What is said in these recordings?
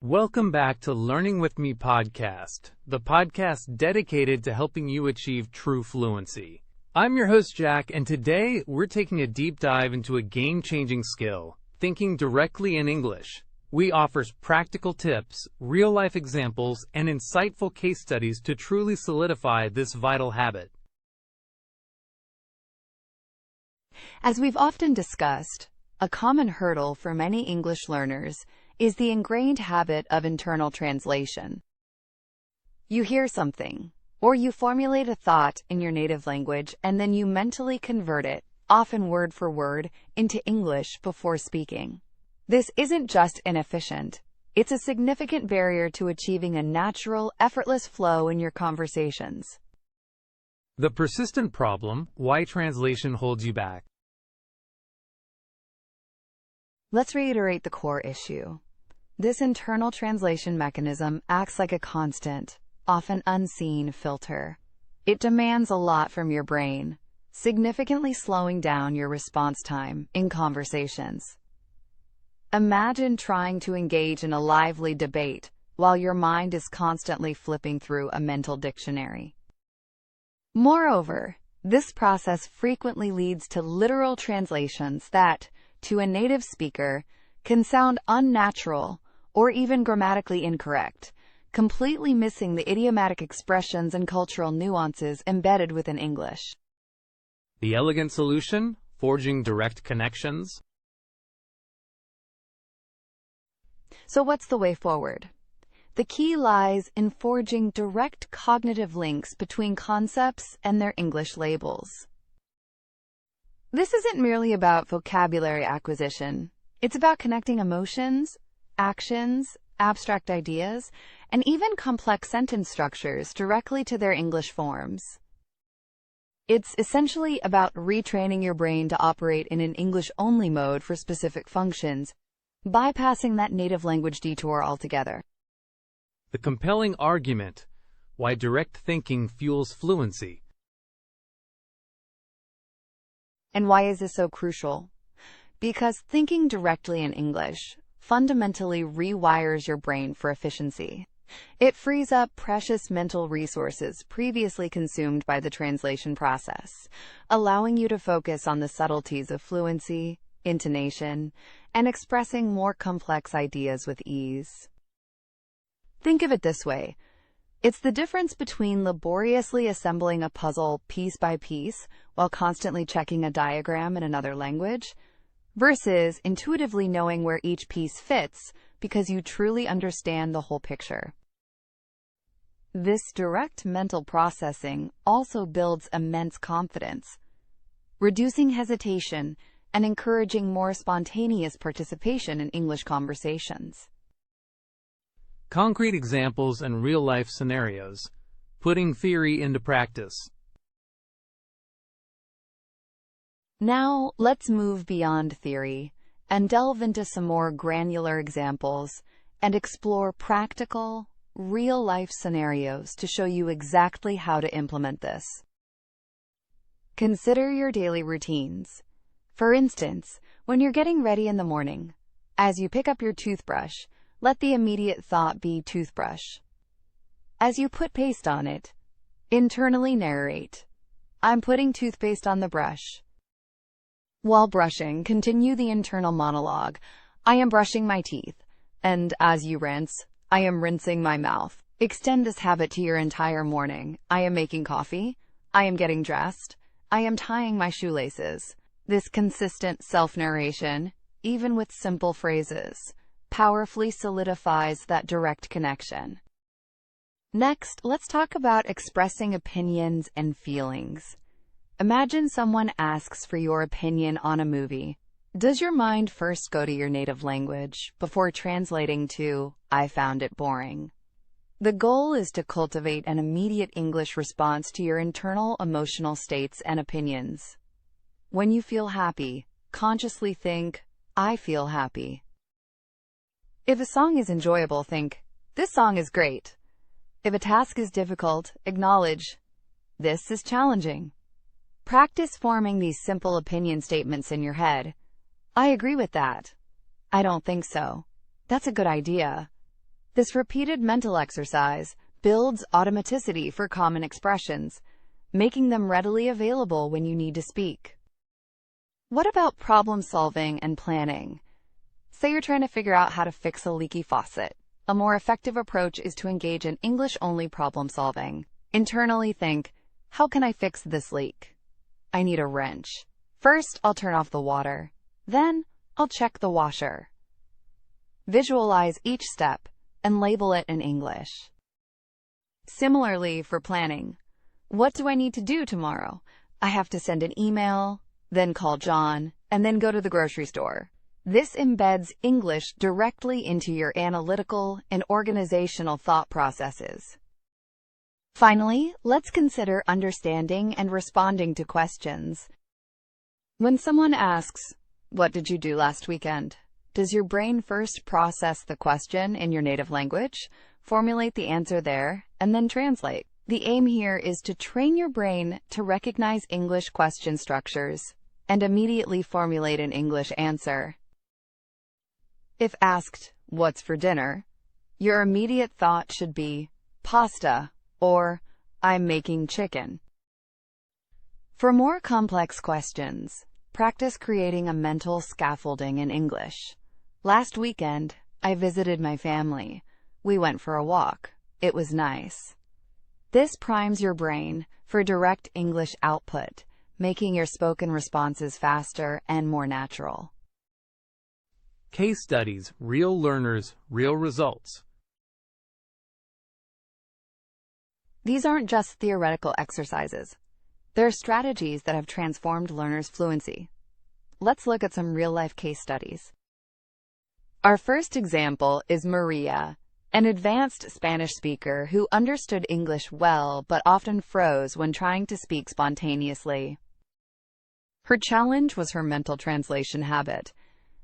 Welcome back to Learning with Me podcast, the podcast dedicated to helping you achieve true fluency. I'm your host, Jack, and today we're taking a deep dive into a game-changing skill, thinking directly in English. We offer practical tips, real-life examples, and insightful case studies to truly solidify this vital habit. As we've often discussed, a common hurdle for many English learners is the ingrained habit of internal translation. You hear something, or you formulate a thought in your native language, and then you mentally convert it, often word for word, into English before speaking. This isn't just inefficient, it's a significant barrier to achieving a natural, effortless flow in your conversations. The persistent problem: why translation holds you back. Let's reiterate the core issue. This internal translation mechanism acts like a constant, often unseen filter. It demands a lot from your brain, significantly slowing down your response time in conversations. Imagine trying to engage in a lively debate while your mind is constantly flipping through a mental dictionary. Moreover, this process frequently leads to literal translations that, to a native speaker, can sound unnatural or even grammatically incorrect, completely missing the idiomatic expressions and cultural nuances embedded within English. The elegant solution: forging direct connections. So what's the way forward? The key lies in forging direct cognitive links between concepts and their English labels. This isn't merely about vocabulary acquisition. It's about connecting emotions, actions, abstract ideas, and even complex sentence structures directly to their English forms. It's essentially about retraining your brain to operate in an English-only mode for specific functions, bypassing that native language detour altogether. The compelling argument: why direct thinking fuels fluency. And why is this so crucial? Because thinking directly in English fundamentally rewires your brain for efficiency. It frees up precious mental resources previously consumed by the translation process, allowing you to focus on the subtleties of fluency, intonation, and expressing more complex ideas with ease. Think of it this way. It's the difference between laboriously assembling a puzzle piece by piece while constantly checking a diagram in another language, versus intuitively knowing where each piece fits because you truly understand the whole picture. This direct mental processing also builds immense confidence, reducing hesitation and encouraging more spontaneous participation in English conversations. Concrete examples and real-life scenarios: putting theory into practice. Now, let's move beyond theory and delve into some more granular examples and explore practical, real-life scenarios to show you exactly how to implement this. Consider your daily routines. For instance, when you're getting ready in the morning, as you pick up your toothbrush, let the immediate thought be toothbrush. As you put paste on it, internally narrate, "I'm putting toothpaste on the brush." While brushing, continue the internal monologue, "I am brushing my teeth." And as you rinse, "I am rinsing my mouth." Extend this habit to your entire morning. "I am making coffee." "I am getting dressed." "I am tying my shoelaces." This consistent self-narration, even with simple phrases, powerfully solidifies that direct connection. Next, let's talk about expressing opinions and feelings. Imagine someone asks for your opinion on a movie. Does your mind first go to your native language before translating to, "I found it boring"? The goal is to cultivate an immediate English response to your internal emotional states and opinions. When you feel happy, consciously think, "I feel happy." If a song is enjoyable, think, "This song is great." If a task is difficult, acknowledge, "This is challenging." Practice forming these simple opinion statements in your head. "I agree with that." "I don't think so." "That's a good idea." This repeated mental exercise builds automaticity for common expressions, making them readily available when you need to speak. What about problem solving and planning? Say you're trying to figure out how to fix a leaky faucet. A more effective approach is to engage in English-only problem solving. Internally think, how can I fix this leak? I need a wrench. First, I'll turn off the water. Then, I'll check the washer. Visualize each step and label it in English. Similarly for planning. What do I need to do tomorrow? I have to send an email, then call John, and then go to the grocery store. This embeds English directly into your analytical and organizational thought processes. Finally, let's consider understanding and responding to questions. When someone asks, "What did you do last weekend?" does your brain first process the question in your native language, formulate the answer there, and then translate? The aim here is to train your brain to recognize English question structures and immediately formulate an English answer. If asked, "What's for dinner?" your immediate thought should be, "Pasta," or "I'm making chicken." For more complex questions, practice creating a mental scaffolding in English. Last weekend, I visited my family. We went for a walk. It was nice. This primes your brain for direct English output, making your spoken responses faster and more natural. Case studies, real learners, real results. These aren't just theoretical exercises. They're strategies that have transformed learners' fluency. Let's look at some real-life case studies. Our first example is Maria, an advanced Spanish speaker who understood English well but often froze when trying to speak spontaneously. Her challenge was her mental translation habit.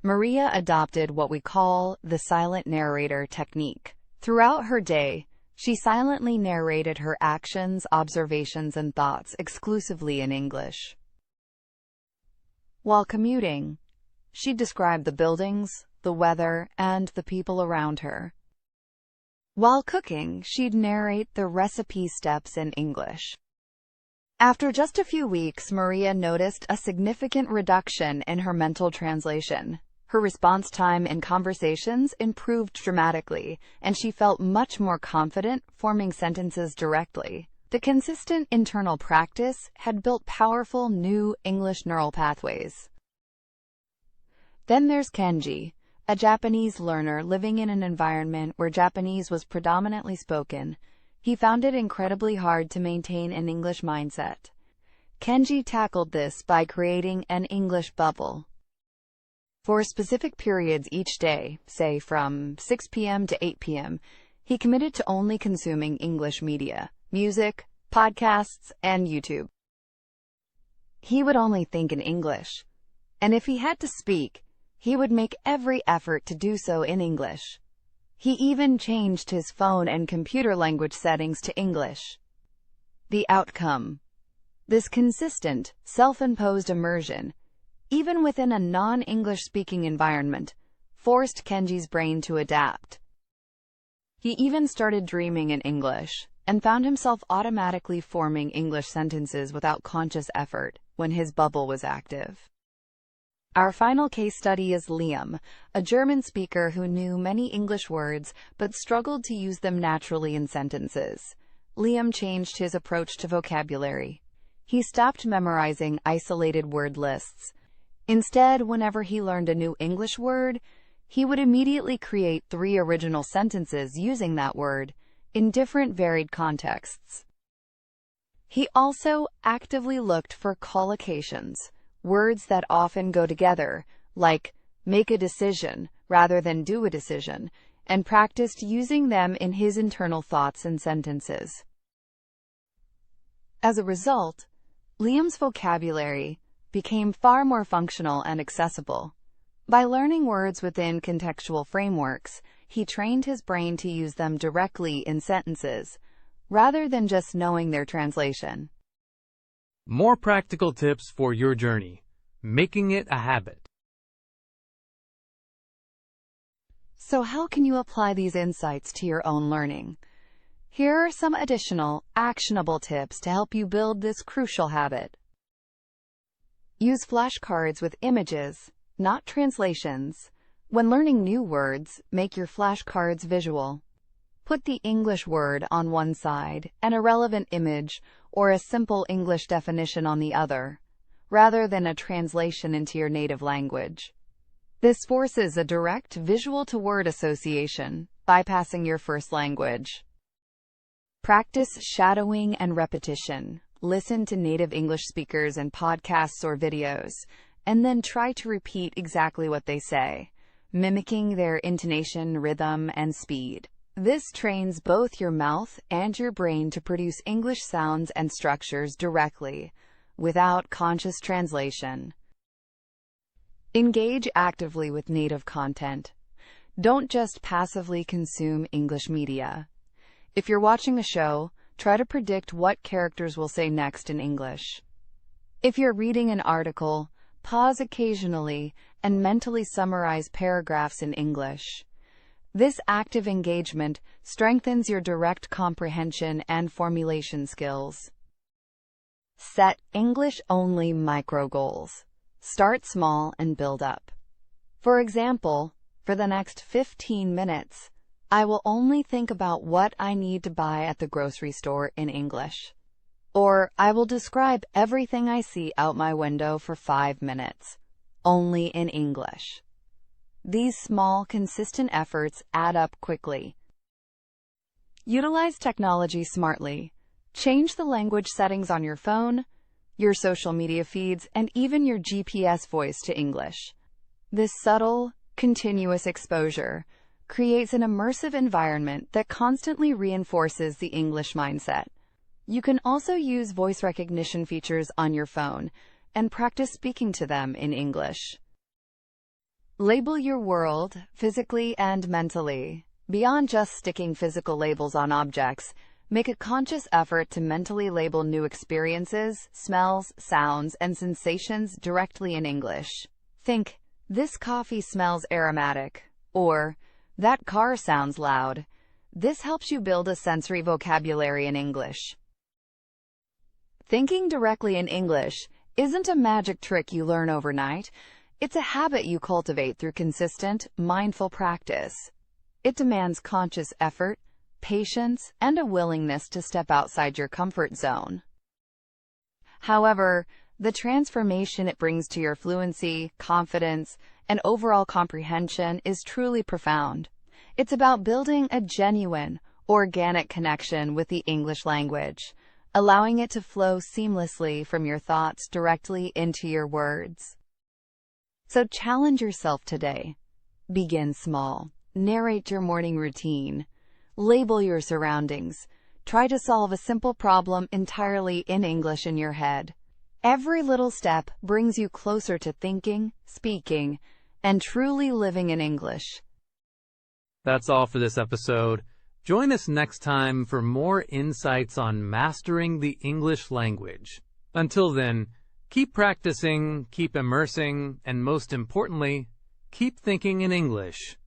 Maria adopted what we call the silent narrator technique. Throughout her day, she silently narrated her actions, observations, and thoughts exclusively in English. While commuting, she described the buildings, the weather, and the people around her. While cooking, she'd narrate the recipe steps in English. After just a few weeks, Maria noticed a significant reduction in her mental translation. Her response time in conversations improved dramatically, and she felt much more confident forming sentences directly. The consistent internal practice had built powerful new English neural pathways. Then there's Kenji, a Japanese learner living in an environment where Japanese was predominantly spoken. He found it incredibly hard to maintain an English mindset. Kenji tackled this by creating an English bubble. For specific periods each day, say from 6 p.m. to 8 p.m., he committed to only consuming English media, music, podcasts, and YouTube. He would only think in English, and if he had to speak, he would make every effort to do so in English. He even changed his phone and computer language settings to English. The outcome: this consistent, self-imposed immersion, even within a non-English speaking environment, forced Kenji's brain to adapt. He even started dreaming in English, and found himself automatically forming English sentences without conscious effort when his bubble was active. Our final case study is Liam, a German speaker who knew many English words but struggled to use them naturally in sentences. Liam changed his approach to vocabulary. He stopped memorizing isolated word lists. Instead, whenever he learned a new English word, he would immediately create 3 original sentences using that word in different varied contexts. He also actively looked for collocations, words that often go together, like make a decision rather than do a decision, and practiced using them in his internal thoughts and sentences. As a result, Liam's vocabulary became far more functional and accessible. By learning words within contextual frameworks, he trained his brain to use them directly in sentences, rather than just knowing their translation. More practical tips for your journey. Making it a habit. So how can you apply these insights to your own learning? Here are some additional, actionable tips to help you build this crucial habit. Use flashcards with images, not translations. When learning new words, make your flashcards visual. Put the English word on one side and a relevant image or a simple English definition on the other, rather than a translation into your native language. This forces a direct visual-to-word association, bypassing your first language. Practice shadowing and repetition. Listen to native English speakers in podcasts or videos, and then try to repeat exactly what they say, mimicking their intonation, rhythm, and speed. This trains both your mouth and your brain to produce English sounds and structures directly, without conscious translation. Engage actively with native content. Don't just passively consume English media. If you're watching a show, try to predict what characters will say next in English. If you're reading an article, pause occasionally and mentally summarize paragraphs in English. This active engagement strengthens your direct comprehension and formulation skills. Set English-only micro goals. Start small and build up. For example, for the next 15 minutes, I will only think about what I need to buy at the grocery store in English. Or I will describe everything I see out my window for 5 minutes, only in English. These small, consistent efforts add up quickly. Utilize technology smartly. Change the language settings on your phone, your social media feeds, and even your GPS voice to English. This subtle, continuous exposure creates an immersive environment that constantly reinforces the English mindset. You can also use voice recognition features on your phone and practice speaking to them in English. Label your world, physically and mentally. Beyond just sticking physical labels on objects, make a conscious effort to mentally label new experiences, smells, sounds, and sensations directly in English. Think, "This coffee smells aromatic," or "That car sounds loud." This helps you build a sensory vocabulary in English. Thinking directly in English isn't a magic trick you learn overnight. It's a habit you cultivate through consistent, mindful practice. It demands conscious effort, patience, and a willingness to step outside your comfort zone. However, the transformation it brings to your fluency, confidence, and overall comprehension is truly profound. It's about building a genuine, organic connection with the English language, allowing it to flow seamlessly from your thoughts directly into your words. So challenge yourself today. Begin small. Narrate your morning routine. Label your surroundings. Try to solve a simple problem entirely in English in your head. Every little step brings you closer to thinking, speaking, and truly living in English. That's all for this episode. Join us next time for more insights on mastering the English language. Until then, keep practicing, keep immersing, and most importantly, keep thinking in English.